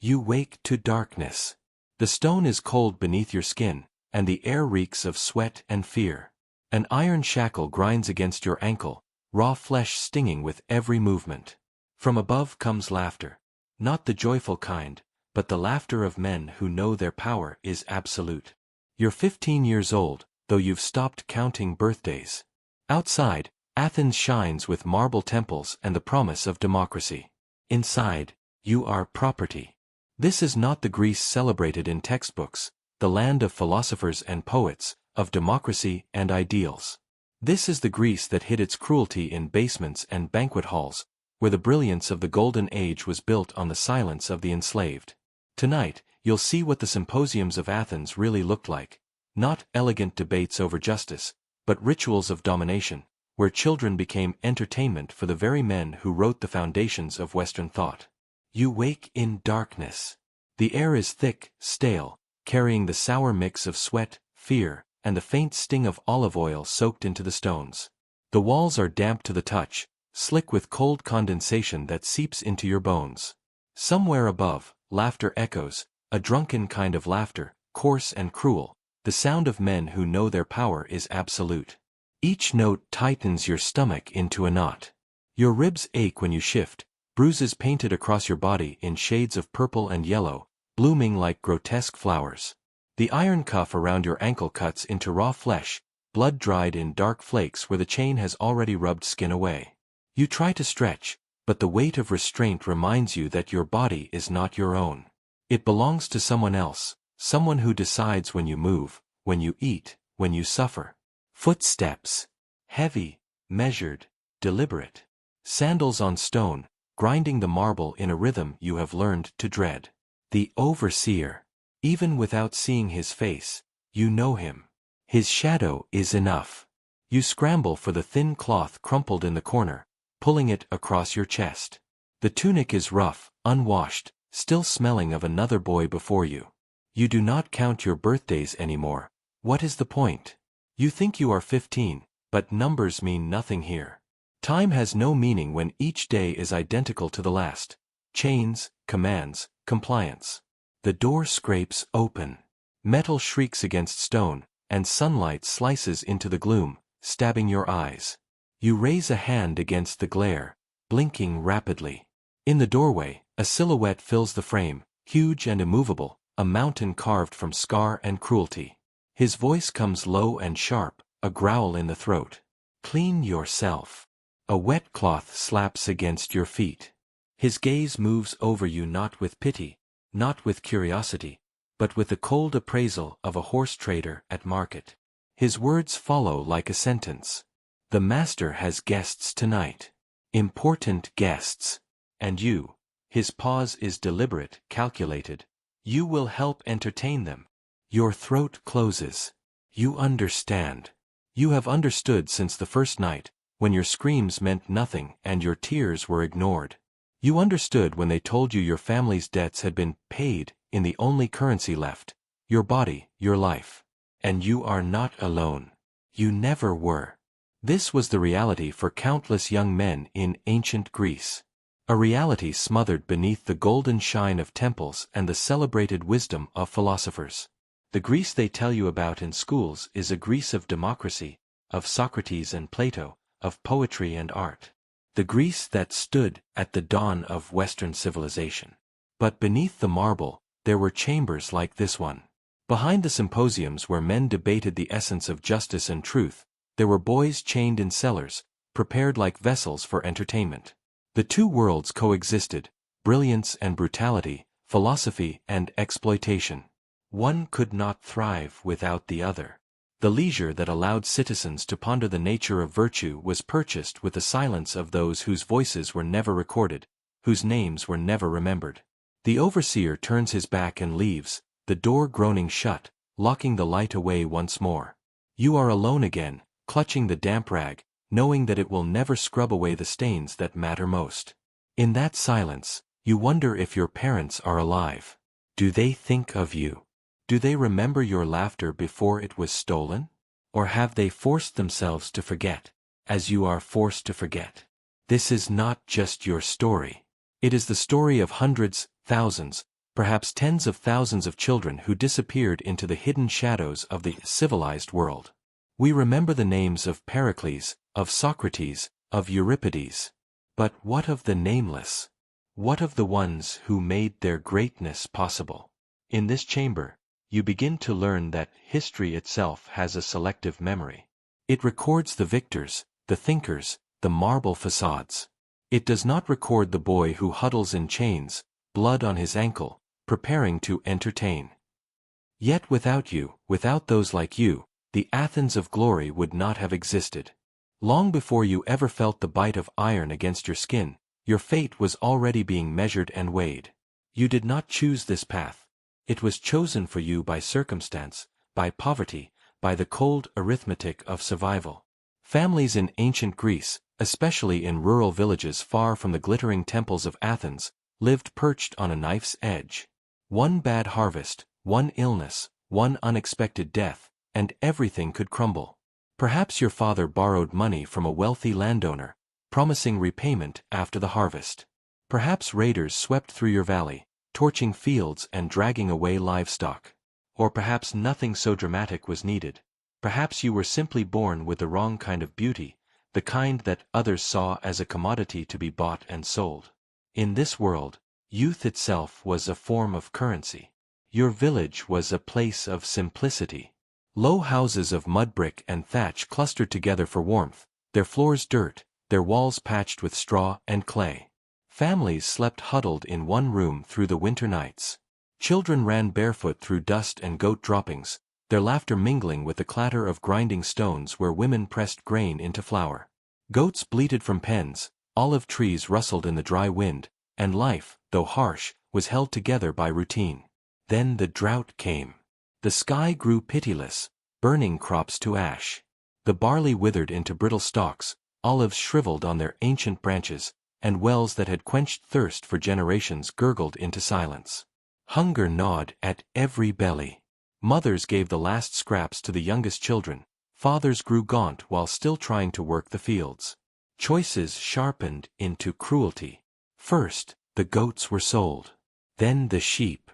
You wake to darkness. The stone is cold beneath your skin, and the air reeks of sweat and fear. An iron shackle grinds against your ankle, raw flesh stinging with every movement. From above comes laughter. Not the joyful kind, but the laughter of men who know their power is absolute. You're 15 years old, though you've stopped counting birthdays. Outside, Athens shines with marble temples and the promise of democracy. Inside, you are property. This is not the Greece celebrated in textbooks, the land of philosophers and poets, of democracy and ideals. This is the Greece that hid its cruelty in basements and banquet halls, where the brilliance of the Golden Age was built on the silence of the enslaved. Tonight, you'll see what the symposiums of Athens really looked like. Not elegant debates over justice, but rituals of domination, where children became entertainment for the very men who wrote the foundations of Western thought. You wake in darkness. The air is thick, stale, carrying the sour mix of sweat, fear, and the faint sting of olive oil soaked into the stones. The walls are damp to the touch, slick with cold condensation that seeps into your bones. Somewhere above, laughter echoes, a drunken kind of laughter, coarse and cruel, the sound of men who know their power is absolute. Each note tightens your stomach into a knot. Your ribs ache when you shift, bruises painted across your body in shades of purple and yellow, blooming like grotesque flowers. The iron cuff around your ankle cuts into raw flesh, blood dried in dark flakes where the chain has already rubbed skin away. You try to stretch, but the weight of restraint reminds you that your body is not your own. It belongs to someone else, someone who decides when you move, when you eat, when you suffer. Footsteps. Heavy, measured, deliberate. Sandals on stone, grinding the marble in a rhythm you have learned to dread. The overseer. Even without seeing his face, you know him. His shadow is enough. You scramble for the thin cloth crumpled in the corner, pulling it across your chest. The tunic is rough, unwashed, still smelling of another boy before you. You do not count your birthdays anymore. What is the point? You think you are 15, but numbers mean nothing here. Time has no meaning when each day is identical to the last. Chains, commands, compliance. The door scrapes open. Metal shrieks against stone, and sunlight slices into the gloom, stabbing your eyes. You raise a hand against the glare, blinking rapidly. In the doorway, a silhouette fills the frame, huge and immovable, a mountain carved from scar and cruelty. His voice comes low and sharp, a growl in the throat. Clean yourself. A wet cloth slaps against your feet. His gaze moves over you not with pity, not with curiosity, but with the cold appraisal of a horse trader at market. His words follow like a sentence. The master has guests tonight. Important guests. And you. His pause is deliberate, calculated. You will help entertain them. Your throat closes. You understand. You have understood since the first night, when your screams meant nothing and your tears were ignored. You understood when they told you your family's debts had been paid in the only currency left, your body, your life. And you are not alone. You never were. This was the reality for countless young men in ancient Greece. A reality smothered beneath the golden shine of temples and the celebrated wisdom of philosophers. The Greece they tell you about in schools is a Greece of democracy, of Socrates and Plato, of poetry and art. The Greece that stood at the dawn of Western civilization. But beneath the marble, there were chambers like this one. Behind the symposiums where men debated the essence of justice and truth, there were boys chained in cellars, prepared like vessels for entertainment. The two worlds coexisted, brilliance and brutality, philosophy and exploitation. One could not thrive without the other. The leisure that allowed citizens to ponder the nature of virtue was purchased with the silence of those whose voices were never recorded, whose names were never remembered. The overseer turns his back and leaves, the door groaning shut, locking the light away once more. You are alone again, clutching the damp rag, knowing that it will never scrub away the stains that matter most. In that silence, you wonder if your parents are alive. Do they think of you? Do they remember your laughter before it was stolen? Or have they forced themselves to forget, as you are forced to forget? This is not just your story. It is the story of hundreds, thousands, perhaps tens of thousands of children who disappeared into the hidden shadows of the civilized world. We remember the names of Pericles, of Socrates, of Euripides. But what of the nameless? What of the ones who made their greatness possible? In this chamber, you begin to learn that history itself has a selective memory. It records the victors, the thinkers, the marble facades. It does not record the boy who huddles in chains, blood on his ankle, preparing to entertain. Yet without you, without those like you, the Athens of glory would not have existed. Long before you ever felt the bite of iron against your skin, your fate was already being measured and weighed. You did not choose this path. It was chosen for you by circumstance, by poverty, by the cold arithmetic of survival. Families in ancient Greece, especially in rural villages far from the glittering temples of Athens, lived perched on a knife's edge. One bad harvest, one illness, one unexpected death, and everything could crumble. Perhaps your father borrowed money from a wealthy landowner, promising repayment after the harvest. Perhaps raiders swept through your valley, torching fields and dragging away livestock. Or perhaps nothing so dramatic was needed. Perhaps you were simply born with the wrong kind of beauty, the kind that others saw as a commodity to be bought and sold. In this world, youth itself was a form of currency. Your village was a place of simplicity. Low houses of mud brick and thatch clustered together for warmth, their floors dirt, their walls patched with straw and clay. Families slept huddled in one room through the winter nights. Children ran barefoot through dust and goat droppings, their laughter mingling with the clatter of grinding stones where women pressed grain into flour. Goats bleated from pens, olive trees rustled in the dry wind, and life, though harsh, was held together by routine. Then the drought came. The sky grew pitiless, burning crops to ash. The barley withered into brittle stalks, olives shriveled on their ancient branches, and wells that had quenched thirst for generations gurgled into silence. Hunger gnawed at every belly. Mothers gave the last scraps to the youngest children, fathers grew gaunt while still trying to work the fields. Choices sharpened into cruelty. First, the goats were sold. Then the sheep.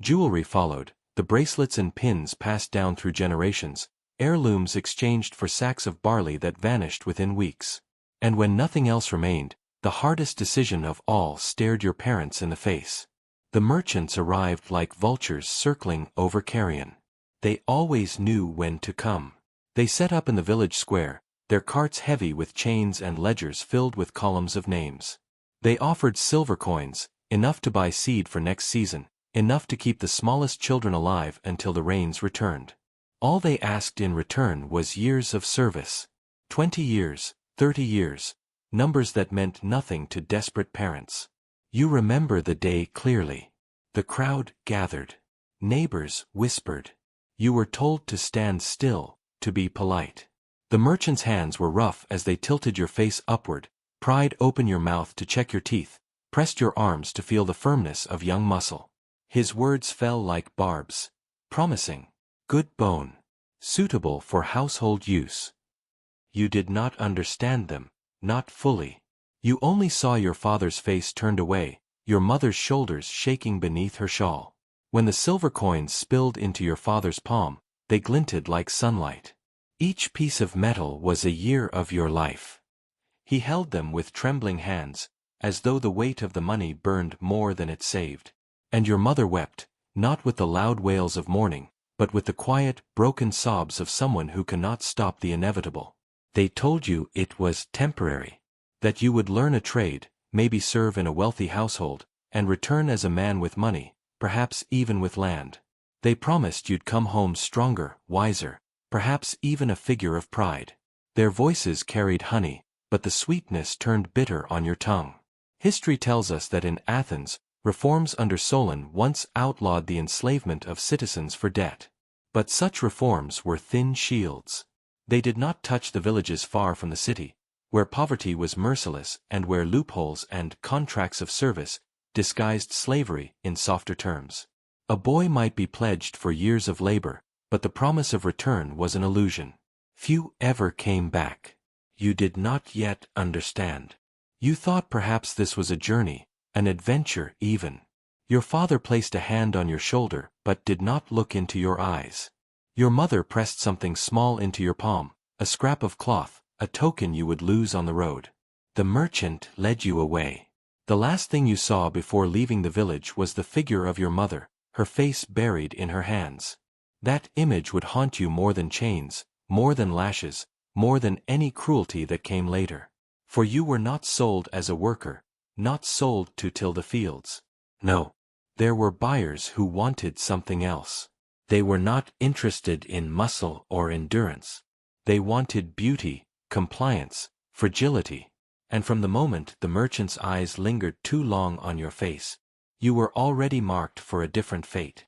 Jewelry followed, the bracelets and pins passed down through generations, heirlooms exchanged for sacks of barley that vanished within weeks. And when nothing else remained, the hardest decision of all stared your parents in the face. The merchants arrived like vultures circling over carrion. They always knew when to come. They set up in the village square, their carts heavy with chains and ledgers filled with columns of names. They offered silver coins, enough to buy seed for next season, enough to keep the smallest children alive until the rains returned. All they asked in return was years of service. 20 years, 30 years, numbers that meant nothing to desperate parents. You remember the day clearly. The crowd gathered. Neighbors whispered. You were told to stand still, to be polite. The merchant's hands were rough as they tilted your face upward, pried open your mouth to check your teeth, pressed your arms to feel the firmness of young muscle. His words fell like barbs. Promising. Good bone. Suitable for household use. You did not understand them, not fully. You only saw your father's face turned away, your mother's shoulders shaking beneath her shawl. When the silver coins spilled into your father's palm, they glinted like sunlight. Each piece of metal was a year of your life. He held them with trembling hands, as though the weight of the money burned more than it saved. And your mother wept, not with the loud wails of mourning, but with the quiet, broken sobs of someone who cannot stop the inevitable. They told you it was temporary. That you would learn a trade, maybe serve in a wealthy household, and return as a man with money, perhaps even with land. They promised you'd come home stronger, wiser, perhaps even a figure of pride. Their voices carried honey, but the sweetness turned bitter on your tongue. History tells us that in Athens, reforms under Solon once outlawed the enslavement of citizens for debt. But such reforms were thin shields. They did not touch the villages far from the city, where poverty was merciless and where loopholes and contracts of service disguised slavery in softer terms. A boy might be pledged for years of labor, but the promise of return was an illusion. Few ever came back. You did not yet understand. You thought perhaps this was a journey, an adventure even. Your father placed a hand on your shoulder but did not look into your eyes. Your mother pressed something small into your palm, a scrap of cloth, a token you would lose on the road. The merchant led you away. The last thing you saw before leaving the village was the figure of your mother, her face buried in her hands. That image would haunt you more than chains, more than lashes, more than any cruelty that came later. For you were not sold as a worker, not sold to till the fields. No. There were buyers who wanted something else. They were not interested in muscle or endurance. They wanted beauty, compliance, fragility. And from the moment the merchant's eyes lingered too long on your face, you were already marked for a different fate.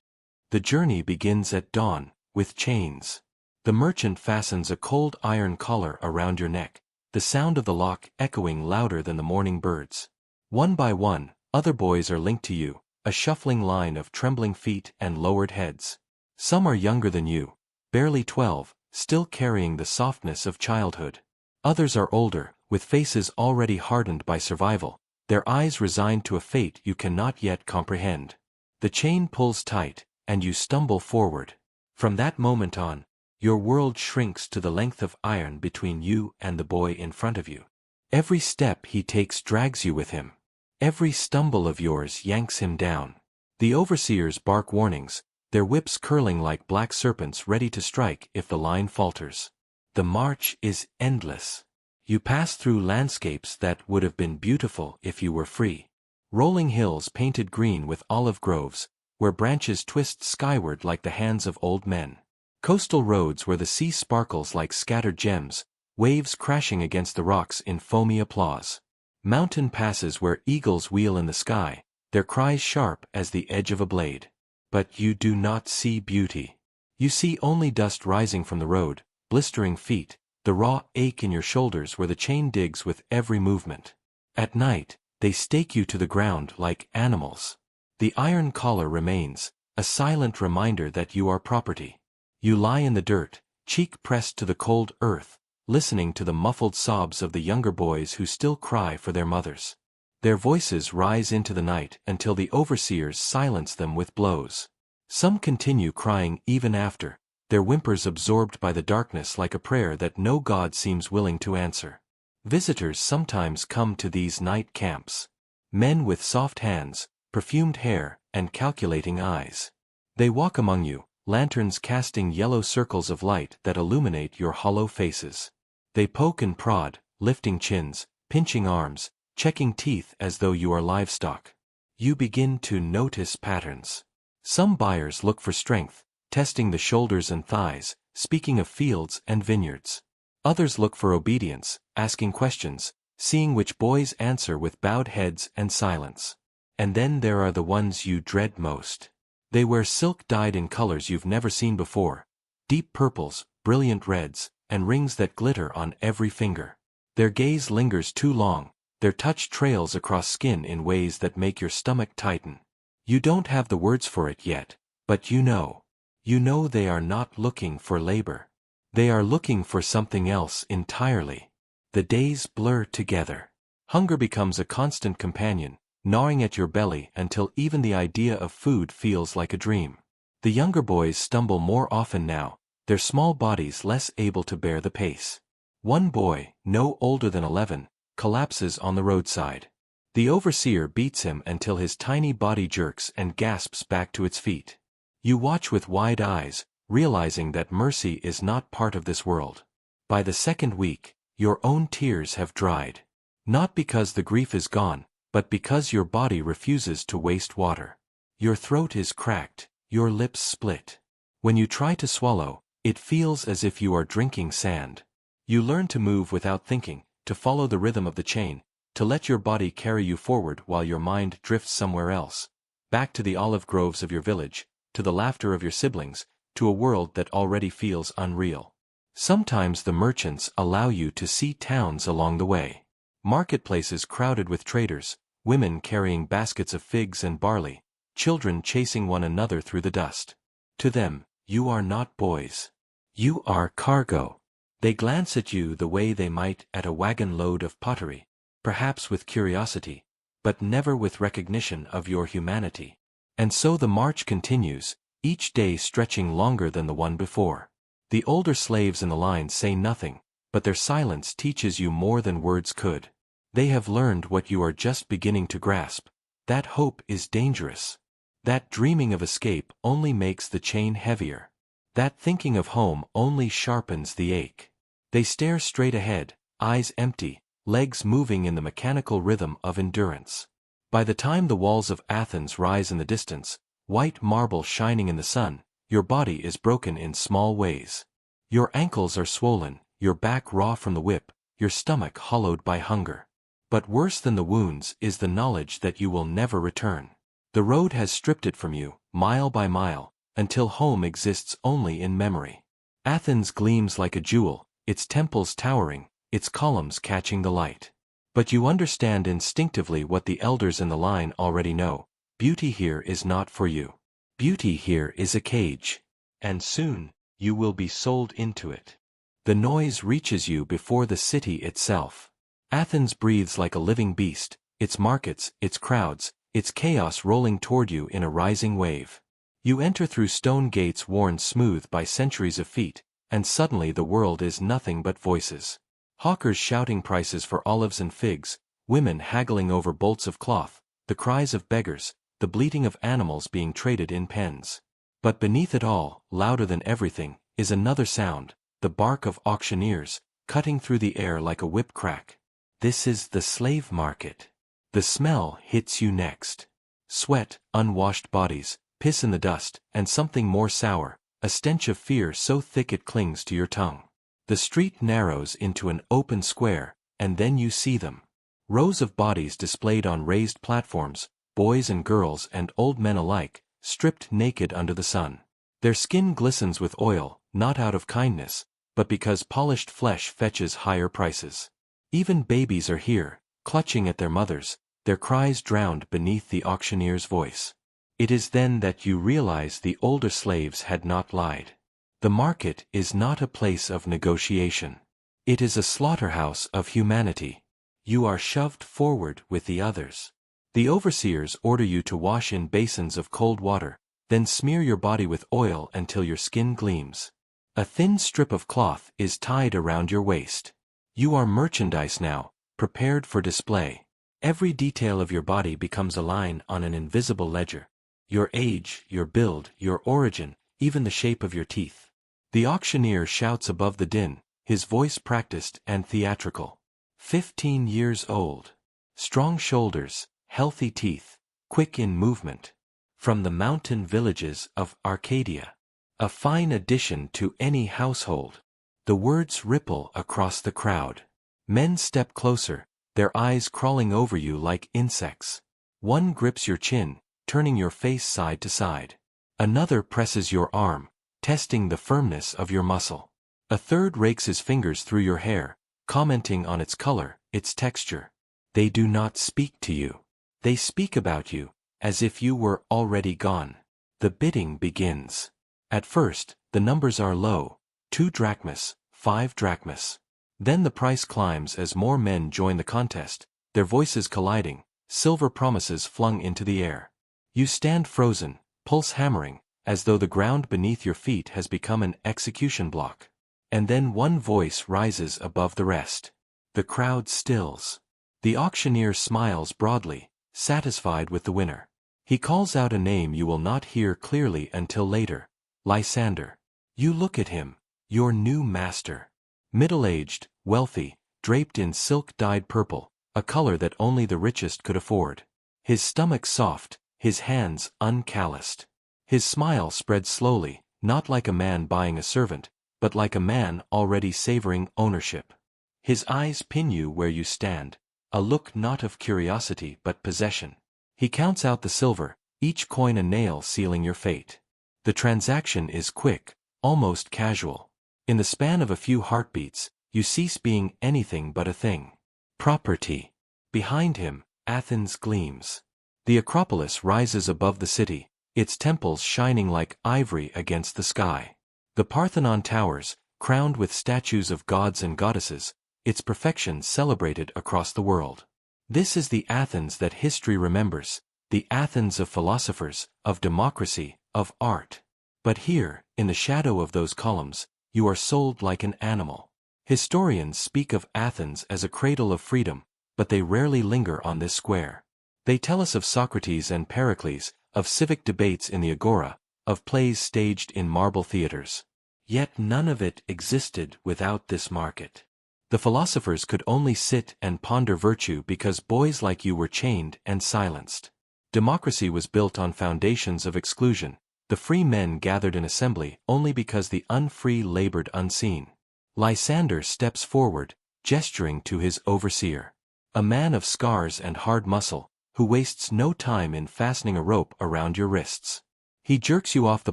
The journey begins at dawn, with chains. The merchant fastens a cold iron collar around your neck, the sound of the lock echoing louder than the morning birds. One by one, other boys are linked to you, a shuffling line of trembling feet and lowered heads. Some are younger than you, barely 12, still carrying the softness of childhood. Others are older, with faces already hardened by survival, their eyes resigned to a fate you cannot yet comprehend. The chain pulls tight, and you stumble forward. From that moment on, your world shrinks to the length of iron between you and the boy in front of you. Every step he takes drags you with him. Every stumble of yours yanks him down. The overseers bark warnings, their whips curling like black serpents ready to strike if the line falters. The march is endless. You pass through landscapes that would have been beautiful if you were free. Rolling hills painted green with olive groves, where branches twist skyward like the hands of old men. Coastal roads where the sea sparkles like scattered gems, waves crashing against the rocks in foamy applause. Mountain passes where eagles wheel in the sky, their cries sharp as the edge of a blade. But you do not see beauty. You see only dust rising from the road, blistering feet, the raw ache in your shoulders where the chain digs with every movement. At night, they stake you to the ground like animals. The iron collar remains, a silent reminder that you are property. You lie in the dirt, cheek pressed to the cold earth, listening to the muffled sobs of the younger boys who still cry for their mothers. Their voices rise into the night until the overseers silence them with blows. Some continue crying even after, their whimpers absorbed by the darkness like a prayer that no god seems willing to answer. Visitors sometimes come to these night camps. Men with soft hands, perfumed hair, and calculating eyes. They walk among you, lanterns casting yellow circles of light that illuminate your hollow faces. They poke and prod, lifting chins, pinching arms, checking teeth as though you are livestock. You begin to notice patterns. Some buyers look for strength, testing the shoulders and thighs, speaking of fields and vineyards. Others look for obedience, asking questions, seeing which boys answer with bowed heads and silence. And then there are the ones you dread most. They wear silk dyed in colors you've never seen before, deep purples, brilliant reds, and rings that glitter on every finger. Their gaze lingers too long, their touch trails across skin in ways that make your stomach tighten. You don't have the words for it yet, but you know. You know they are not looking for labor. They are looking for something else entirely. The days blur together. Hunger becomes a constant companion, gnawing at your belly until even the idea of food feels like a dream. The younger boys stumble more often now, their small bodies less able to bear the pace. One boy, no older than 11, collapses on the roadside. The overseer beats him until his tiny body jerks and gasps back to its feet. You watch with wide eyes, realizing that mercy is not part of this world. By the second week, your own tears have dried. Not because the grief is gone, but because your body refuses to waste water. Your throat is cracked, your lips split. When you try to swallow, it feels as if you are drinking sand. You learn to move without thinking, to follow the rhythm of the chain, to let your body carry you forward while your mind drifts somewhere else, back to the olive groves of your village, to the laughter of your siblings, to a world that already feels unreal. Sometimes the merchants allow you to see towns along the way. Marketplaces crowded with traders, women carrying baskets of figs and barley, children chasing one another through the dust. To them, you are not boys. You are cargo. They glance at you the way they might at a wagon load of pottery, perhaps with curiosity, but never with recognition of your humanity. And so the march continues, each day stretching longer than the one before. The older slaves in the line say nothing, but their silence teaches you more than words could. They have learned what you are just beginning to grasp. That hope is dangerous. That dreaming of escape only makes the chain heavier. That thinking of home only sharpens the ache. They stare straight ahead, eyes empty, legs moving in the mechanical rhythm of endurance. By the time the walls of Athens rise in the distance, white marble shining in the sun, your body is broken in small ways. Your ankles are swollen, your back raw from the whip, your stomach hollowed by hunger. But worse than the wounds is the knowledge that you will never return. The road has stripped it from you, mile by mile, until home exists only in memory. Athens gleams like a jewel, its temples towering, its columns catching the light. But you understand instinctively what the elders in the line already know: beauty here is not for you. Beauty here is a cage. And soon, you will be sold into it. The noise reaches you before the city itself. Athens breathes like a living beast, its markets, its crowds, its chaos rolling toward you in a rising wave. You enter through stone gates worn smooth by centuries of feet, and suddenly the world is nothing but voices. Hawkers shouting prices for olives and figs, women haggling over bolts of cloth, the cries of beggars, the bleating of animals being traded in pens. But beneath it all, louder than everything, is another sound, the bark of auctioneers, cutting through the air like a whip crack. This is the slave market. The smell hits you next. Sweat, unwashed bodies, piss in the dust, and something more sour, a stench of fear so thick it clings to your tongue. The street narrows into an open square, and then you see them. Rows of bodies displayed on raised platforms, boys and girls and old men alike, stripped naked under the sun. Their skin glistens with oil, not out of kindness, but because polished flesh fetches higher prices. Even babies are here, clutching at their mothers, their cries drowned beneath the auctioneer's voice. It is then that you realize the older slaves had not lied. The market is not a place of negotiation. It is a slaughterhouse of humanity. You are shoved forward with the others. The overseers order you to wash in basins of cold water, then smear your body with oil until your skin gleams. A thin strip of cloth is tied around your waist. You are merchandise now, prepared for display. Every detail of your body becomes a line on an invisible ledger. Your age, your build, your origin, even the shape of your teeth. The auctioneer shouts above the din, his voice practiced and theatrical. 15 years old. Strong shoulders, healthy teeth, quick in movement. From the mountain villages of Arcadia. A fine addition to any household. The words ripple across the crowd. Men step closer, their eyes crawling over you like insects. One grips your chin, turning your face side to side. Another presses your arm, testing the firmness of your muscle. A third rakes his fingers through your hair, commenting on its color, its texture. They do not speak to you. They speak about you, as if you were already gone. The bidding begins. At first, the numbers are low, 2 drachmas, 5 drachmas. Then the price climbs as more men join the contest, their voices colliding, silver promises flung into the air. You stand frozen, pulse hammering, as though the ground beneath your feet has become an execution block. And then one voice rises above the rest. The crowd stills. The auctioneer smiles broadly, satisfied with the winner. He calls out a name you will not hear clearly until later: Lysander. You look at him, your new master. Middle-aged, wealthy, draped in silk-dyed purple, a color that only the richest could afford. His stomach soft, his hands uncalloused. His smile spreads slowly, not like a man buying a servant, but like a man already savoring ownership. His eyes pin you where you stand, a look not of curiosity but possession. He counts out the silver, each coin a nail sealing your fate. The transaction is quick, almost casual. In the span of a few heartbeats, you cease being anything but a thing. Property. Behind him, Athens gleams. The Acropolis rises above the city, its temples shining like ivory against the sky. The Parthenon towers, crowned with statues of gods and goddesses, its perfection celebrated across the world. This is the Athens that history remembers, the Athens of philosophers, of democracy, of art. But here, in the shadow of those columns, you are sold like an animal. Historians speak of Athens as a cradle of freedom, but they rarely linger on this square. They tell us of Socrates and Pericles, of civic debates in the agora, of plays staged in marble theaters. Yet none of it existed without this market. The philosophers could only sit and ponder virtue because boys like you were chained and silenced. Democracy was built on foundations of exclusion. The free men gathered in assembly only because the unfree labored unseen. Lysander steps forward, gesturing to his overseer. A man of scars and hard muscle, who wastes no time in fastening a rope around your wrists. He jerks you off the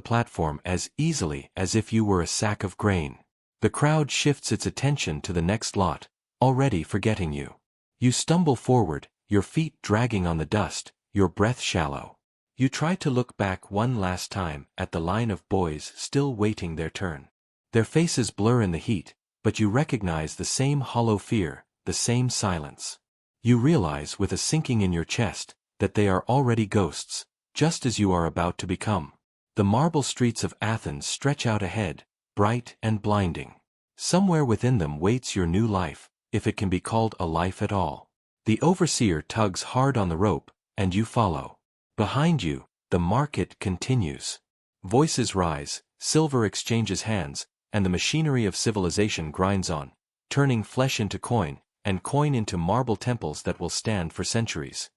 platform as easily as if you were a sack of grain. The crowd shifts its attention to the next lot, already forgetting you. You stumble forward, your feet dragging on the dust, your breath shallow. You try to look back one last time at the line of boys still waiting their turn. Their faces blur in the heat, but you recognize the same hollow fear, the same silence. You realize with a sinking in your chest that they are already ghosts, just as you are about to become. The marble streets of Athens stretch out ahead, bright and blinding. Somewhere within them waits your new life, if it can be called a life at all. The overseer tugs hard on the rope, and you follow. Behind you, the market continues. Voices rise, silver exchanges hands, and the machinery of civilization grinds on, turning flesh into coin, and coin into marble temples that will stand for centuries.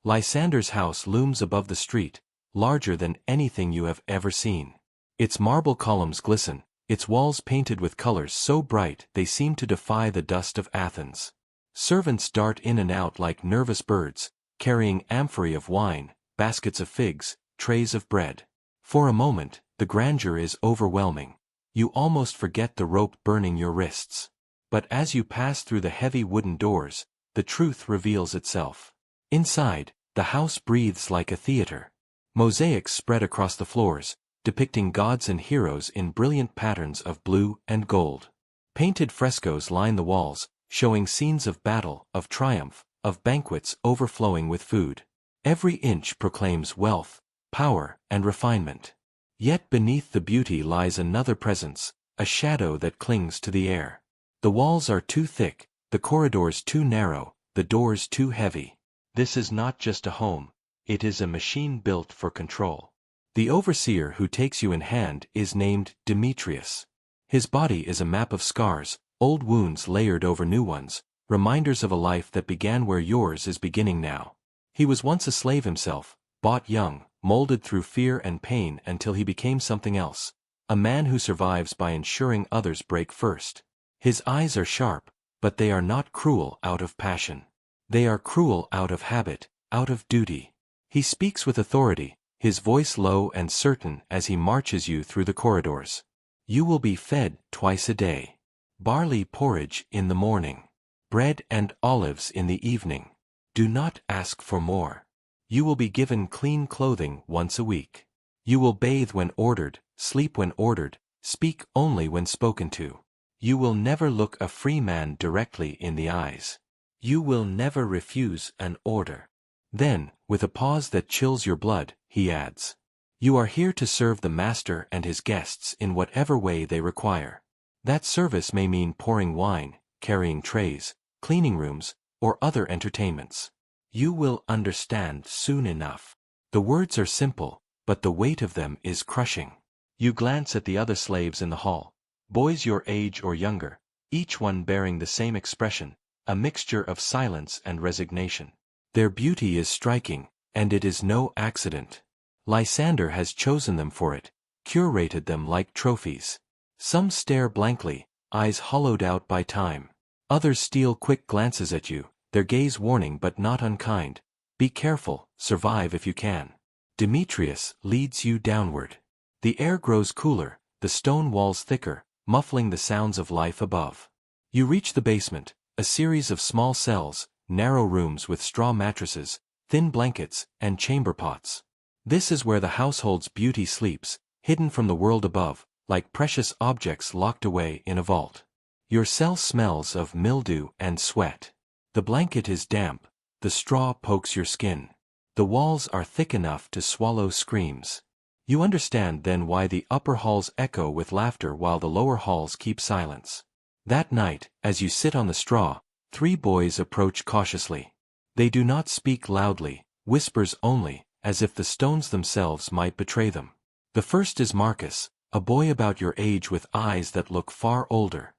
Lysander's house looms above the street, larger than anything you have ever seen. Its marble columns glisten, its walls painted with colors so bright they seem to defy the dust of Athens. Servants dart in and out like nervous birds, carrying amphorae of wine, baskets of figs, trays of bread. For a moment, the grandeur is overwhelming. You almost forget the rope burning your wrists. But as you pass through the heavy wooden doors, the truth reveals itself. Inside, the house breathes like a theater. Mosaics spread across the floors, depicting gods and heroes in brilliant patterns of blue and gold. Painted frescoes line the walls, showing scenes of battle, of triumph, of banquets overflowing with food. Every inch proclaims wealth, power, and refinement. Yet beneath the beauty lies another presence, a shadow that clings to the air. The walls are too thick, the corridors too narrow, the doors too heavy. This is not just a home, it is a machine built for control. The overseer who takes you in hand is named Demetrius. His body is a map of scars, old wounds layered over new ones, reminders of a life that began where yours is beginning now. He was once a slave himself, bought young, molded through fear and pain until he became something else, a man who survives by ensuring others break first. His eyes are sharp, but they are not cruel out of passion. They are cruel out of habit, out of duty. He speaks with authority, his voice low and certain as he marches you through the corridors. You will be fed twice a day. Barley porridge in the morning. Bread and olives in the evening. Do not ask for more. You will be given clean clothing once a week. You will bathe when ordered, sleep when ordered, speak only when spoken to. You will never look a free man directly in the eyes. You will never refuse an order. Then, with a pause that chills your blood, he adds, "You are here to serve the master and his guests in whatever way they require." That service may mean pouring wine, carrying trays, cleaning rooms, or other entertainments. You will understand soon enough. The words are simple, but the weight of them is crushing. You glance at the other slaves in the hall, boys your age or younger, each one bearing the same expression, a mixture of silence and resignation. Their beauty is striking, and it is no accident. Lysander has chosen them for it, curated them like trophies. Some stare blankly, eyes hollowed out by time. Others steal quick glances at you, their gaze warning but not unkind. Be careful, survive if you can. Demetrius leads you downward. The air grows cooler, the stone walls thicker, muffling the sounds of life above. You reach the basement, a series of small cells, narrow rooms with straw mattresses, thin blankets, and chamber pots. This is where the household's beauty sleeps, hidden from the world above, like precious objects locked away in a vault. Your cell smells of mildew and sweat. The blanket is damp, the straw pokes your skin. The walls are thick enough to swallow screams. You understand then why the upper halls echo with laughter while the lower halls keep silence. That night, as you sit on the straw, 3 boys approach cautiously. They do not speak loudly, whispers only, as if the stones themselves might betray them. The first is Marcus, a boy about your age with eyes that look far older.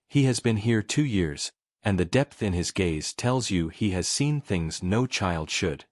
He has been here 2 years, and the depth in his gaze tells you he has seen things no child should.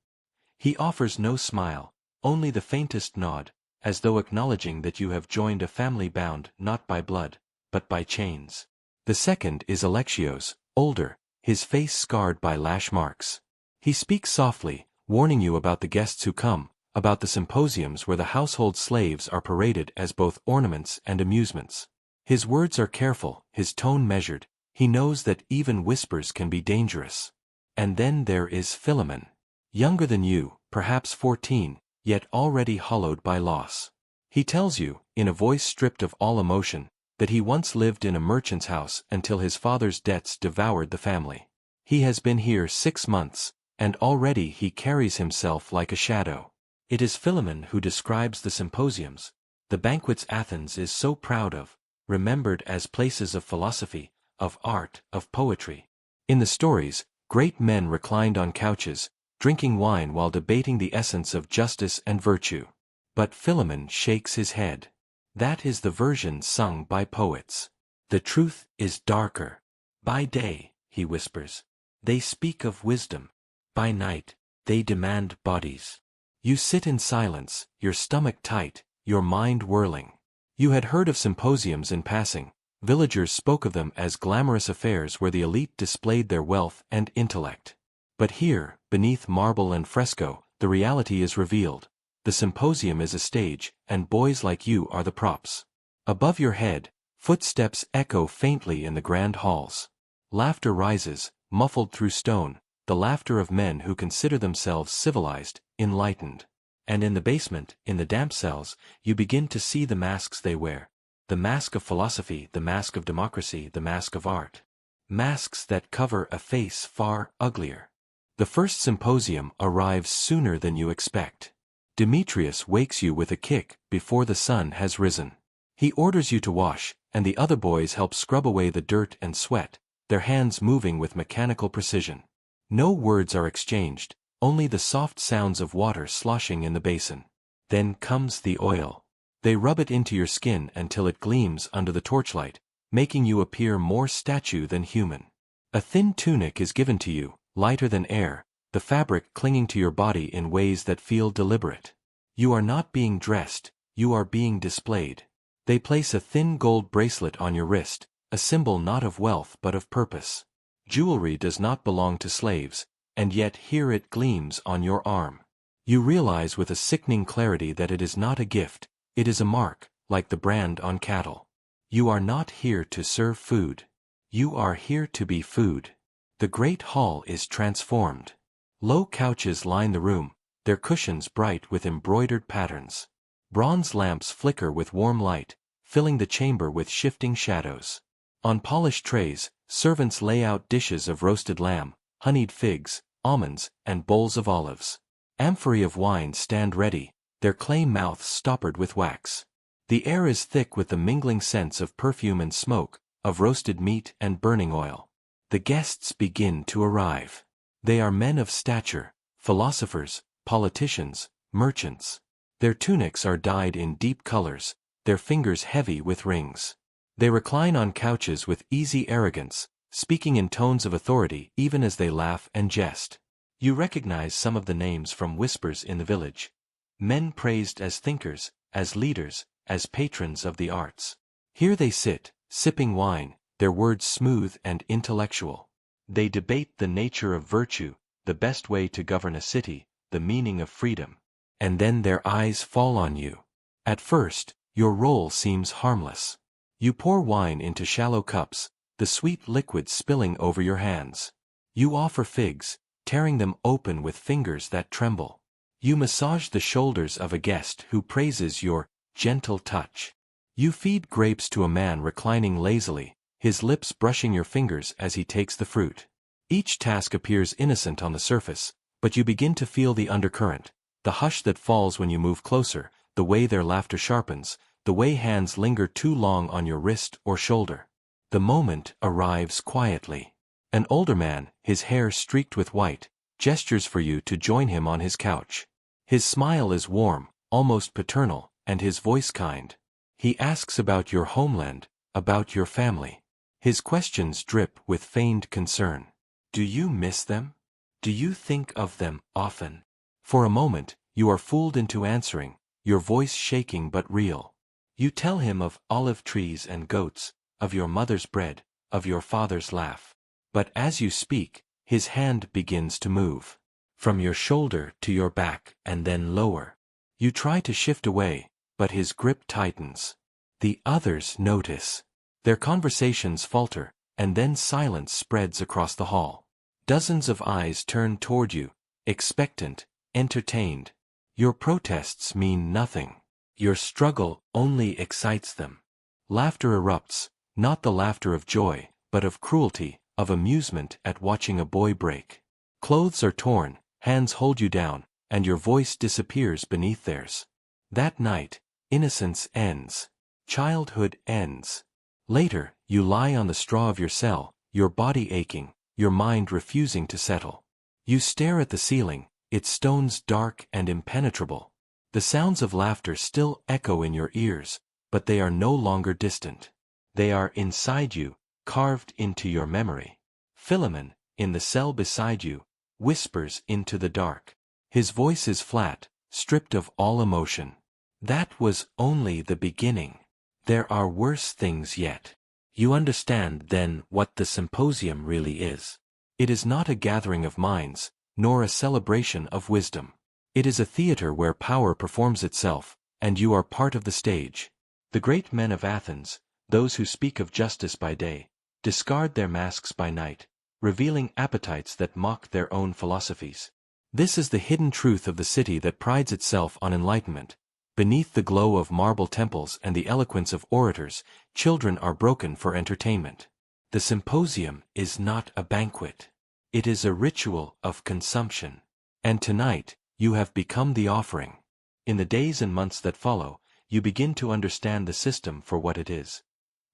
He offers no smile, only the faintest nod, as though acknowledging that you have joined a family bound not by blood, but by chains. The second is Alexios, older, his face scarred by lash marks. He speaks softly, warning you about the guests who come, about the symposiums where the household slaves are paraded as both ornaments and amusements. His words are careful, his tone measured. He knows that even whispers can be dangerous. And then there is Philemon. Younger than you, perhaps 14, yet already hollowed by loss. He tells you, in a voice stripped of all emotion, that he once lived in a merchant's house until his father's debts devoured the family. He has been here 6 months, and already he carries himself like a shadow. It is Philemon who describes the symposiums, the banquets Athens is so proud of, remembered as places of philosophy, of art, of poetry. In the stories, great men reclined on couches, drinking wine while debating the essence of justice and virtue. But Philemon shakes his head. That is the version sung by poets. The truth is darker. By day, he whispers, they speak of wisdom. By night, they demand bodies. You sit in silence, your stomach tight, your mind whirling. You had heard of symposiums in passing. Villagers spoke of them as glamorous affairs where the elite displayed their wealth and intellect. But here, beneath marble and fresco, the reality is revealed. The symposium is a stage, and boys like you are the props. Above your head, footsteps echo faintly in the grand halls. Laughter rises, muffled through stone, the laughter of men who consider themselves civilized, enlightened. And in the basement, in the damp cells, you begin to see the masks they wear. The mask of philosophy, the mask of democracy, the mask of art. Masks that cover a face far uglier. The first symposium arrives sooner than you expect. Demetrius wakes you with a kick before the sun has risen. He orders you to wash, and the other boys help scrub away the dirt and sweat, their hands moving with mechanical precision. No words are exchanged, only the soft sounds of water sloshing in the basin. Then comes the oil. They rub it into your skin until it gleams under the torchlight, making you appear more statue than human. A thin tunic is given to you, lighter than air, the fabric clinging to your body in ways that feel deliberate. You are not being dressed, you are being displayed. They place a thin gold bracelet on your wrist, a symbol not of wealth but of purpose. Jewelry does not belong to slaves, and yet here it gleams on your arm. You realize with a sickening clarity that it is not a gift, it is a mark, like the brand on cattle. You are not here to serve food. You are here to be food. The great hall is transformed. Low couches line the room, their cushions bright with embroidered patterns. Bronze lamps flicker with warm light, filling the chamber with shifting shadows. On polished trays, servants lay out dishes of roasted lamb, honeyed figs, almonds, and bowls of olives. Amphorae of wine stand ready, their clay mouths stoppered with wax. The air is thick with the mingling scents of perfume and smoke, of roasted meat and burning oil. The guests begin to arrive. They are men of stature, philosophers, politicians, merchants. Their tunics are dyed in deep colors, their fingers heavy with rings. They recline on couches with easy arrogance, speaking in tones of authority even as they laugh and jest. You recognize some of the names from whispers in the village. Men praised as thinkers, as leaders, as patrons of the arts. Here they sit, sipping wine, their words smooth and intellectual. They debate the nature of virtue, the best way to govern a city, the meaning of freedom. And then their eyes fall on you. At first, your role seems harmless. You pour wine into shallow cups, the sweet liquid spilling over your hands. You offer figs, tearing them open with fingers that tremble. You massage the shoulders of a guest who praises your gentle touch. You feed grapes to a man reclining lazily, his lips brushing your fingers as he takes the fruit. Each task appears innocent on the surface, But you begin to feel the undercurrent, the hush that falls when you move closer, the way their laughter sharpens, the way hands linger too long on your wrist or shoulder. The moment arrives quietly. An older man, his hair streaked with white, gestures for you to join him on his couch. His smile is warm, almost paternal, and his voice kind. He asks about your homeland, about your family. His questions drip with feigned concern. Do you miss them? Do you think of them often? For a moment, you are fooled into answering, your voice shaking but real. You tell him of olive trees and goats, of your mother's bread, of your father's laugh. But as you speak, his hand begins to move. From your shoulder to your back and then lower. You try to shift away, but his grip tightens. The others notice. Their conversations falter, and then silence spreads across the hall. Dozens of eyes turn toward you, expectant, entertained. Your protests mean nothing. Your struggle only excites them. Laughter erupts, not the laughter of joy, but of cruelty, of amusement at watching a boy break. Clothes are torn, hands hold you down, and your voice disappears beneath theirs. That night, innocence ends. Childhood ends. Later, you lie on the straw of your cell, your body aching, your mind refusing to settle. You stare at the ceiling, its stones dark and impenetrable. The sounds of laughter still echo in your ears, but they are no longer distant. They are inside you, carved into your memory. Philemon, in the cell beside you, whispers into the dark. His voice is flat, stripped of all emotion. That was only the beginning. There are worse things yet. You understand then what the symposium really is. It is not a gathering of minds, nor a celebration of wisdom. It is a theater where power performs itself, and you are part of the stage. The great men of Athens, those who speak of justice by day, discard their masks by night, revealing appetites that mock their own philosophies. This is the hidden truth of the city that prides itself on enlightenment. Beneath the glow of marble temples and the eloquence of orators, children are broken for entertainment. The symposium is not a banquet. It is a ritual of consumption. And tonight, you have become the offering. In the days and months that follow, you begin to understand the system for what it is.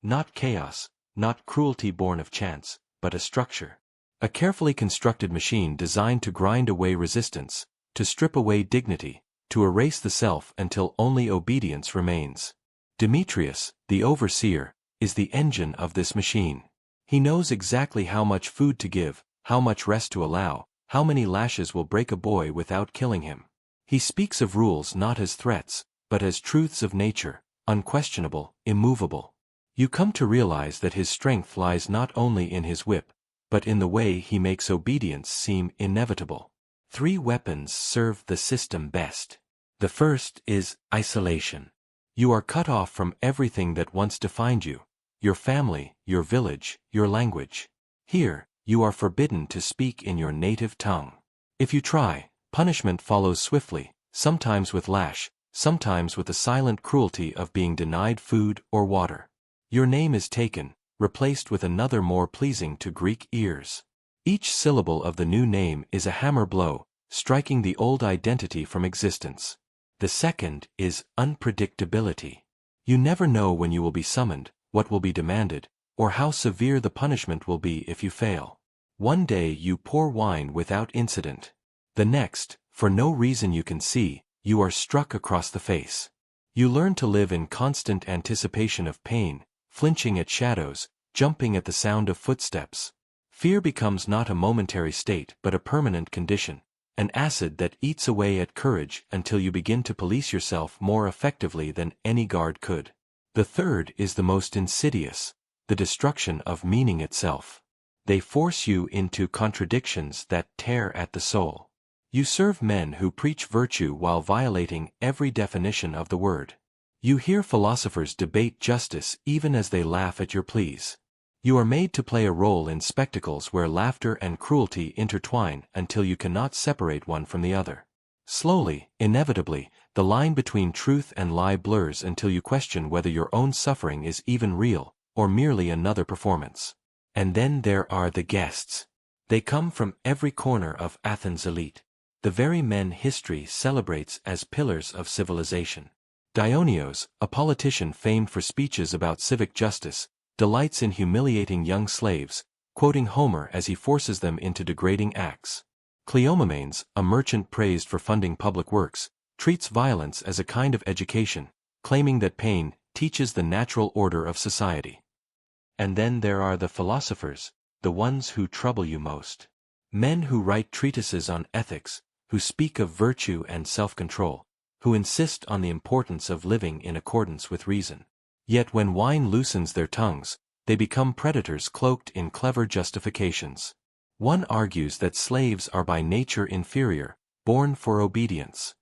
Not chaos, not cruelty born of chance, but a structure. A carefully constructed machine designed to grind away resistance, to strip away dignity, to erase the self until only obedience remains. Demetrius, the overseer, is the engine of this machine. He knows exactly how much food to give, how much rest to allow, how many lashes will break a boy without killing him. He speaks of rules not as threats, but as truths of nature, unquestionable, immovable. You come to realize that his strength lies not only in his whip, but in the way he makes obedience seem inevitable. 3 weapons serve the system best. The first is isolation. You are cut off from everything that once defined you, your family, your village, your language. Here, you are forbidden to speak in your native tongue. If you try, punishment follows swiftly, sometimes with lash, sometimes with the silent cruelty of being denied food or water. Your name is taken, replaced with another more pleasing to Greek ears. Each syllable of the new name is a hammer blow, striking the old identity from existence. The second is unpredictability. You never know when you will be summoned, what will be demanded, or how severe the punishment will be if you fail. One day you pour wine without incident. The next, for no reason you can see, you are struck across the face. You learn to live in constant anticipation of pain, flinching at shadows, jumping at the sound of footsteps. Fear becomes not a momentary state but a permanent condition, an acid that eats away at courage until you begin to police yourself more effectively than any guard could. The third is the most insidious, the destruction of meaning itself. They force you into contradictions that tear at the soul. You serve men who preach virtue while violating every definition of the word. You hear philosophers debate justice even as they laugh at your pleas. You are made to play a role in spectacles where laughter and cruelty intertwine until you cannot separate one from the other. Slowly, inevitably, the line between truth and lie blurs until you question whether your own suffering is even real, or merely another performance. And then there are the guests. They come from every corner of Athens' elite. the very men history celebrates as pillars of civilization. Dionysius, a politician famed for speeches about civic justice, delights in humiliating young slaves, quoting Homer as he forces them into degrading acts. Cleomenes, a merchant praised for funding public works, treats violence as a kind of education, claiming that pain teaches the natural order of society. And then there are the philosophers, the ones who trouble you most. Men who write treatises on ethics, who speak of virtue and self-control, who insist on the importance of living in accordance with reason. Yet when wine loosens their tongues, they become predators cloaked in clever justifications. One argues that slaves are by nature inferior, born for obedience.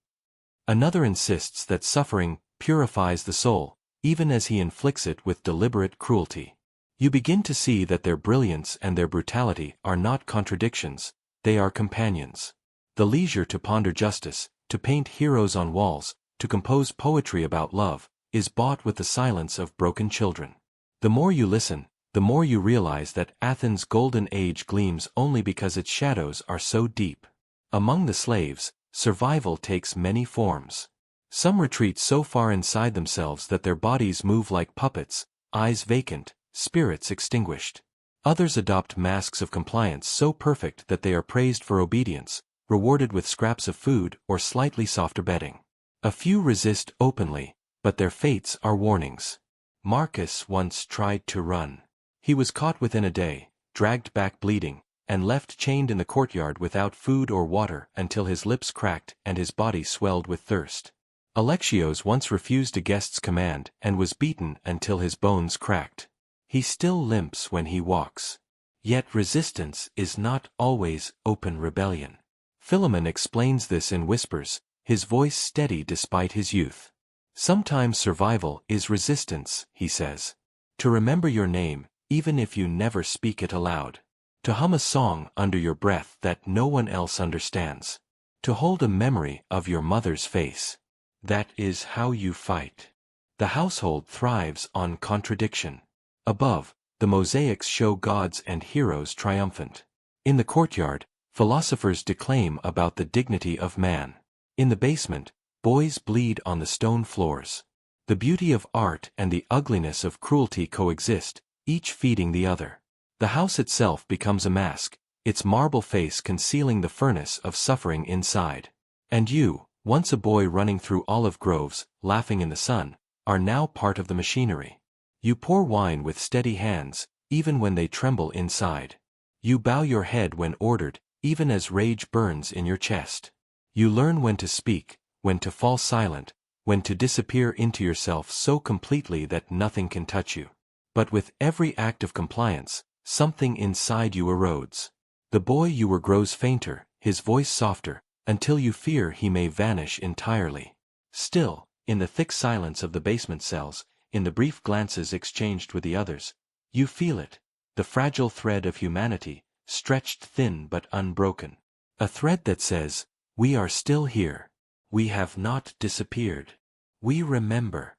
Another insists that suffering purifies the soul, even as he inflicts it with deliberate cruelty. You begin to see that their brilliance and their brutality are not contradictions, they are companions. The leisure to ponder justice, to paint heroes on walls, to compose poetry about love, is bought with the silence of broken children. The more you listen, the more you realize that Athens' golden age gleams only because its shadows are so deep. Among the slaves, survival takes many forms. Some retreat so far inside themselves that their bodies move like puppets, eyes vacant, spirits extinguished. Others adopt masks of compliance so perfect that they are praised for obedience, rewarded with scraps of food or slightly softer bedding. A few resist openly, but their fates are warnings. Marcus once tried to run. He was caught within a day, dragged back bleeding, and left chained in the courtyard without food or water until his lips cracked and his body swelled with thirst. Alexios once refused a guest's command and was beaten until his bones cracked. He still limps when he walks. Yet resistance is not always open rebellion. Philemon explains this in whispers, his voice steady despite his youth. Sometimes survival is resistance, he says. To remember your name, even if you never speak it aloud. To hum a song under your breath that no one else understands. To hold a memory of your mother's face. That is how you fight. The household thrives on contradiction. Above, the mosaics show gods and heroes triumphant. In the courtyard, philosophers declaim about the dignity of man. In the basement, boys bleed on the stone floors. The beauty of art and the ugliness of cruelty coexist, each feeding the other. The house itself becomes a mask, its marble face concealing the furnace of suffering inside. And you, once a boy running through olive groves, laughing in the sun, are now part of the machinery. You pour wine with steady hands, even when they tremble inside. You bow your head when ordered, even as rage burns in your chest. You learn when to speak, when to fall silent, when to disappear into yourself so completely that nothing can touch you. But with every act of compliance, something inside you erodes. The boy you were grows fainter, his voice softer, until you fear he may vanish entirely. Still, in the thick silence of the basement cells, in the brief glances exchanged with the others, you feel it, the fragile thread of humanity, stretched thin but unbroken. A thread that says, we are still here. We have not disappeared. We remember.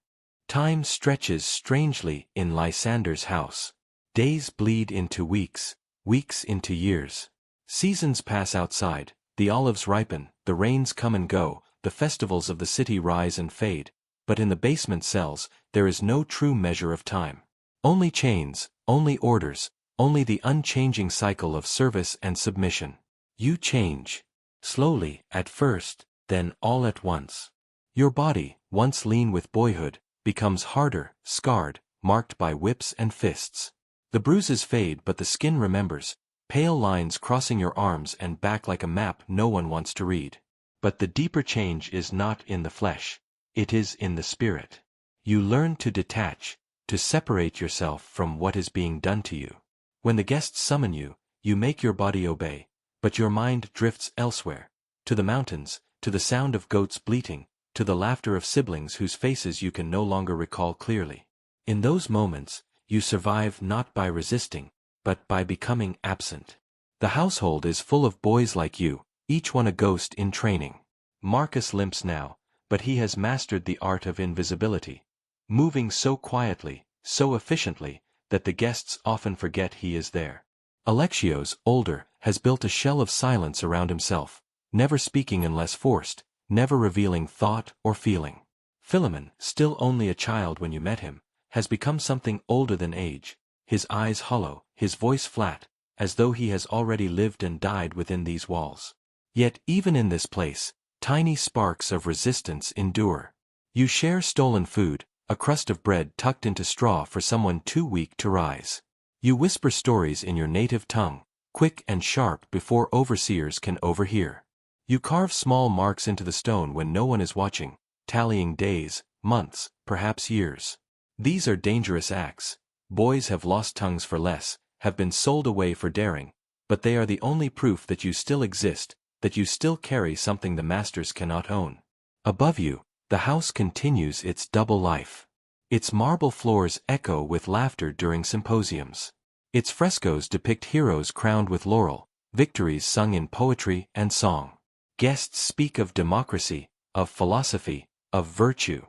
Time stretches strangely in Lysander's house. Days bleed into weeks, weeks into years. Seasons pass outside, the olives ripen, the rains come and go, the festivals of the city rise and fade, but in the basement cells, there is no true measure of time. Only chains, only orders, only the unchanging cycle of service and submission. You change. Slowly, at first, then all at once. Your body, once lean with boyhood, becomes harder, scarred, marked by whips and fists. The bruises fade but the skin remembers, pale lines crossing your arms and back like a map no one wants to read. But the deeper change is not in the flesh, it is in the spirit. You learn to detach, to separate yourself from what is being done to you. When the guests summon you, you make your body obey, but your mind drifts elsewhere, to the mountains, to the sound of goats bleating, to the laughter of siblings whose faces you can no longer recall clearly. In those moments, you survive not by resisting, but by becoming absent. The household is full of boys like you, each one a ghost in training. Marcus limps now, but he has mastered the art of invisibility, moving so quietly, so efficiently, that the guests often forget he is there. Alexios, older, has built a shell of silence around himself, never speaking unless forced, never revealing thought or feeling. Philemon, still only a child when you met him, has become something older than age, his eyes hollow, his voice flat, as though he has already lived and died within these walls. Yet even in this place, tiny sparks of resistance endure. You share stolen food, a crust of bread tucked into straw for someone too weak to rise. You whisper stories in your native tongue, quick and sharp before overseers can overhear. You carve small marks into the stone when no one is watching, tallying days, months, perhaps years. These are dangerous acts. Boys have lost tongues for less, have been sold away for daring, but they are the only proof that you still exist, that you still carry something the masters cannot own. Above you, the house continues its double life. Its marble floors echo with laughter during symposiums. Its frescoes depict heroes crowned with laurel, victories sung in poetry and song. Guests speak of democracy, of philosophy, of virtue.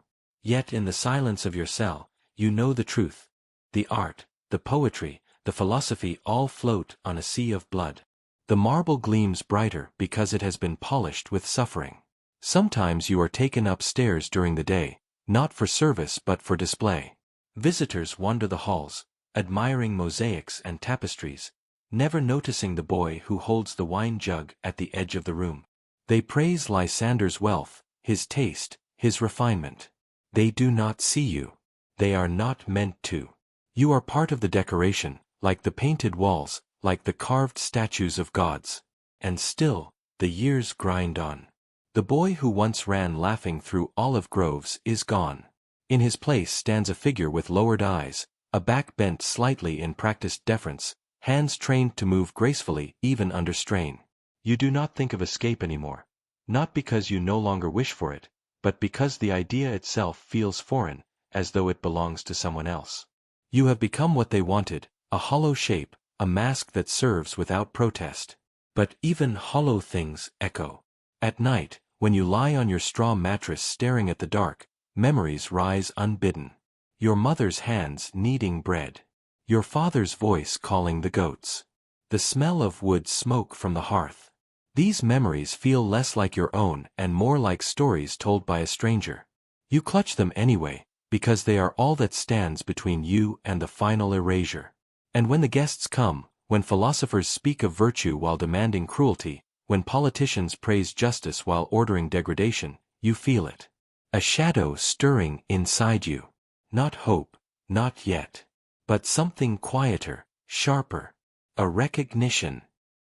Yet in the silence of your cell, you know the truth. The art, the poetry, the philosophy all float on a sea of blood. The marble gleams brighter because it has been polished with suffering. Sometimes you are taken upstairs during the day, not for service but for display. Visitors wander the halls, admiring mosaics and tapestries, never noticing the boy who holds the wine jug at the edge of the room. They praise Lysander's wealth, his taste, his refinement. They do not see you. They are not meant to. You are part of the decoration, like the painted walls, like the carved statues of gods. And still, the years grind on. The boy who once ran laughing through olive groves is gone. In his place stands a figure with lowered eyes, a back bent slightly in practiced deference, hands trained to move gracefully even under strain. You do not think of escape anymore. Not because you no longer wish for it, but because the idea itself feels foreign, as though it belongs to someone else. You have become what they wanted, a hollow shape, a mask that serves without protest. But even hollow things echo. At night, when you lie on your straw mattress staring at the dark, memories rise unbidden. Your mother's hands kneading bread. Your father's voice calling the goats. The smell of wood smoke from the hearth. These memories feel less like your own and more like stories told by a stranger. You clutch them anyway, because they are all that stands between you and the final erasure. And when the guests come, when philosophers speak of virtue while demanding cruelty, when politicians praise justice while ordering degradation, you feel it. A shadow stirring inside you. Not hope, not yet. But something quieter, sharper. A recognition.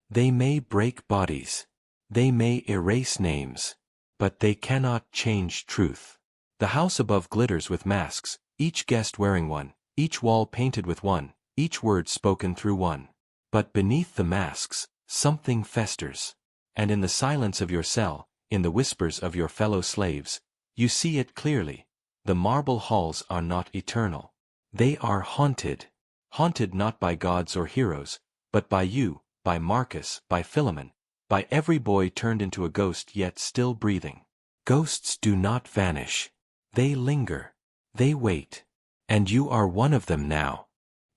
They may break bodies. They may erase names. But they cannot change truth. The house above glitters with masks, each guest wearing one, each wall painted with one, each word spoken through one. But beneath the masks, something festers. And in the silence of your cell, in the whispers of your fellow slaves, you see it clearly. The marble halls are not eternal. They are haunted. Haunted not by gods or heroes, but by you, by Marcus, by Philemon, by every boy turned into a ghost yet still breathing. Ghosts do not vanish. They linger. They wait. And you are one of them now.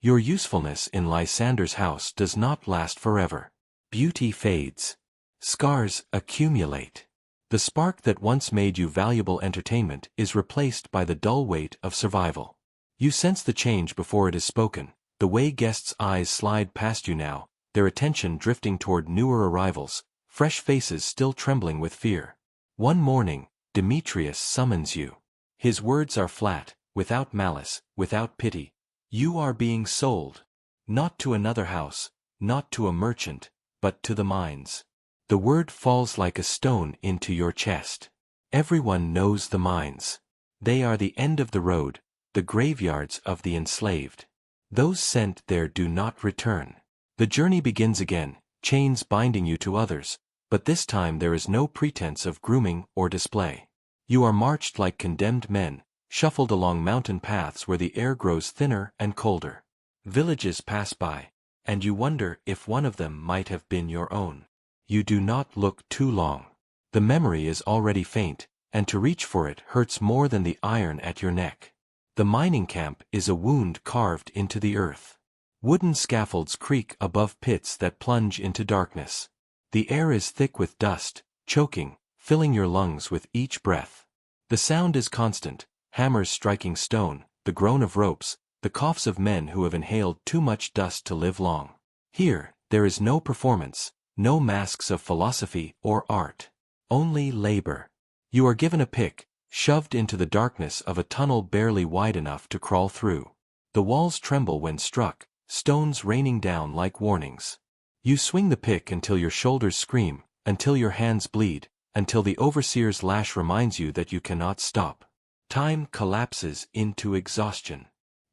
Your usefulness in Lysander's house does not last forever. Beauty fades. Scars accumulate. The spark that once made you valuable entertainment is replaced by the dull weight of survival. You sense the change before it is spoken, the way guests' eyes slide past you now, their attention drifting toward newer arrivals, fresh faces still trembling with fear. One morning, Demetrius summons you. His words are flat, without malice, without pity. You are being sold. Not to another house, not to a merchant, but to the mines. The word falls like a stone into your chest. Everyone knows the mines. They are the end of the road, the graveyards of the enslaved. Those sent there do not return. The journey begins again, chains binding you to others, but this time there is no pretense of grooming or display. You are marched like condemned men, shuffled along mountain paths where the air grows thinner and colder. Villages pass by, and you wonder if one of them might have been your own. You do not look too long. The memory is already faint, and to reach for it hurts more than the iron at your neck. The mining camp is a wound carved into the earth. Wooden scaffolds creak above pits that plunge into darkness. The air is thick with dust, choking, filling your lungs with each breath. The sound is constant, hammers striking stone, the groan of ropes, the coughs of men who have inhaled too much dust to live long. Here, there is no performance, no masks of philosophy or art. Only labor. You are given a pick, shoved into the darkness of a tunnel barely wide enough to crawl through. The walls tremble when struck, stones raining down like warnings. You swing the pick until your shoulders scream, until your hands bleed, until the overseer's lash reminds you that you cannot stop. Time collapses into exhaustion.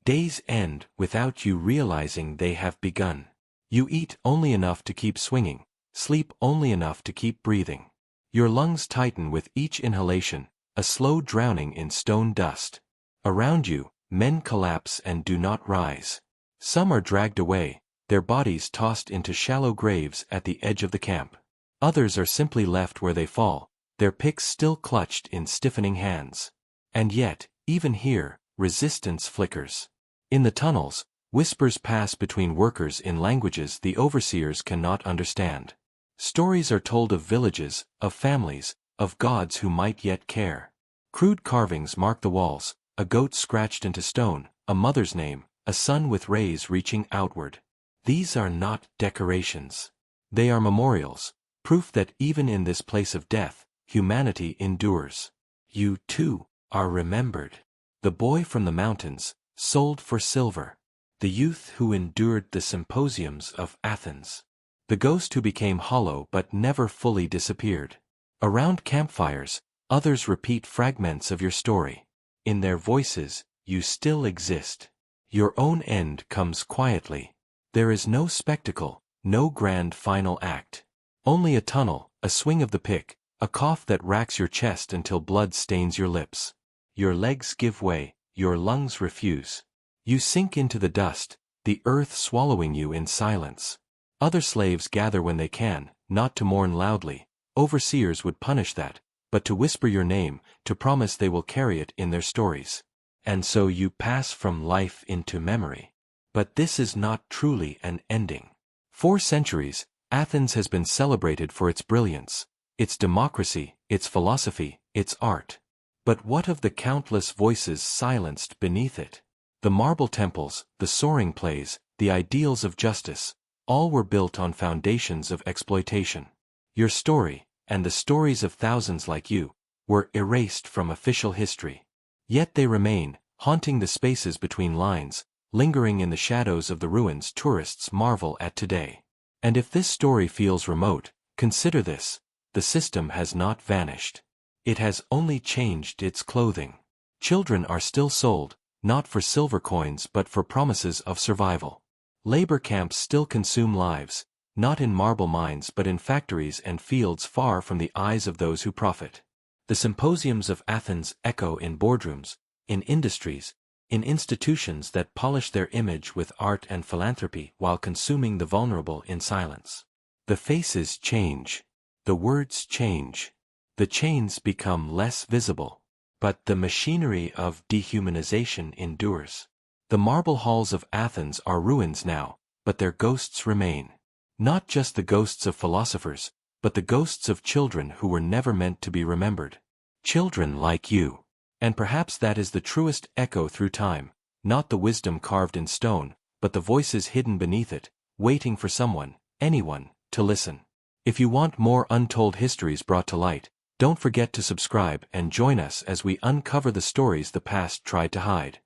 Days end without you realizing they have begun. You eat only enough to keep swinging, sleep only enough to keep breathing. Your lungs tighten with each inhalation, a slow drowning in stone dust. Around you, men collapse and do not rise. Some are dragged away, their bodies tossed into shallow graves at the edge of the camp. Others are simply left where they fall, their picks still clutched in stiffening hands. And yet, even here, resistance flickers. In the tunnels, whispers pass between workers in languages the overseers cannot understand. Stories are told of villages, of families, of gods who might yet care. Crude carvings mark the walls, a goat scratched into stone, a mother's name, a sun with rays reaching outward. These are not decorations. They are memorials, proof that even in this place of death, humanity endures. You, too, are remembered. The boy from the mountains, sold for silver. The youth who endured the symposiums of Athens. The ghost who became hollow but never fully disappeared. Around campfires, others repeat fragments of your story. In their voices, you still exist. Your own end comes quietly. There is no spectacle, no grand final act. Only a tunnel, a swing of the pick, a cough that racks your chest until blood stains your lips. Your legs give way, your lungs refuse. You sink into the dust, the earth swallowing you in silence. Other slaves gather when they can, not to mourn loudly. Overseers would punish that, but to whisper your name, to promise they will carry it in their stories. And so you pass from life into memory. But this is not truly an ending. For centuries, Athens has been celebrated for its brilliance, its democracy, its philosophy, its art. But what of the countless voices silenced beneath it? The marble temples, the soaring plays, the ideals of justice, all were built on foundations of exploitation. Your story, and the stories of thousands like you, were erased from official history. Yet they remain, haunting the spaces between lines, lingering in the shadows of the ruins tourists marvel at today. And if this story feels remote, consider this: the system has not vanished. It has only changed its clothing. Children are still sold, not for silver coins but for promises of survival. Labor camps still consume lives, not in marble mines but in factories and fields far from the eyes of those who profit. The symposiums of Athens echo in boardrooms, in industries, in institutions that polish their image with art and philanthropy while consuming the vulnerable in silence. The faces change. The words change. The chains become less visible. But the machinery of dehumanization endures. The marble halls of Athens are ruins now, but their ghosts remain. Not just the ghosts of philosophers, but the ghosts of children who were never meant to be remembered. Children like you. And perhaps that is the truest echo through time, not the wisdom carved in stone, but the voices hidden beneath it, waiting for someone, anyone, to listen. If you want more untold histories brought to light, don't forget to subscribe and join us as we uncover the stories the past tried to hide.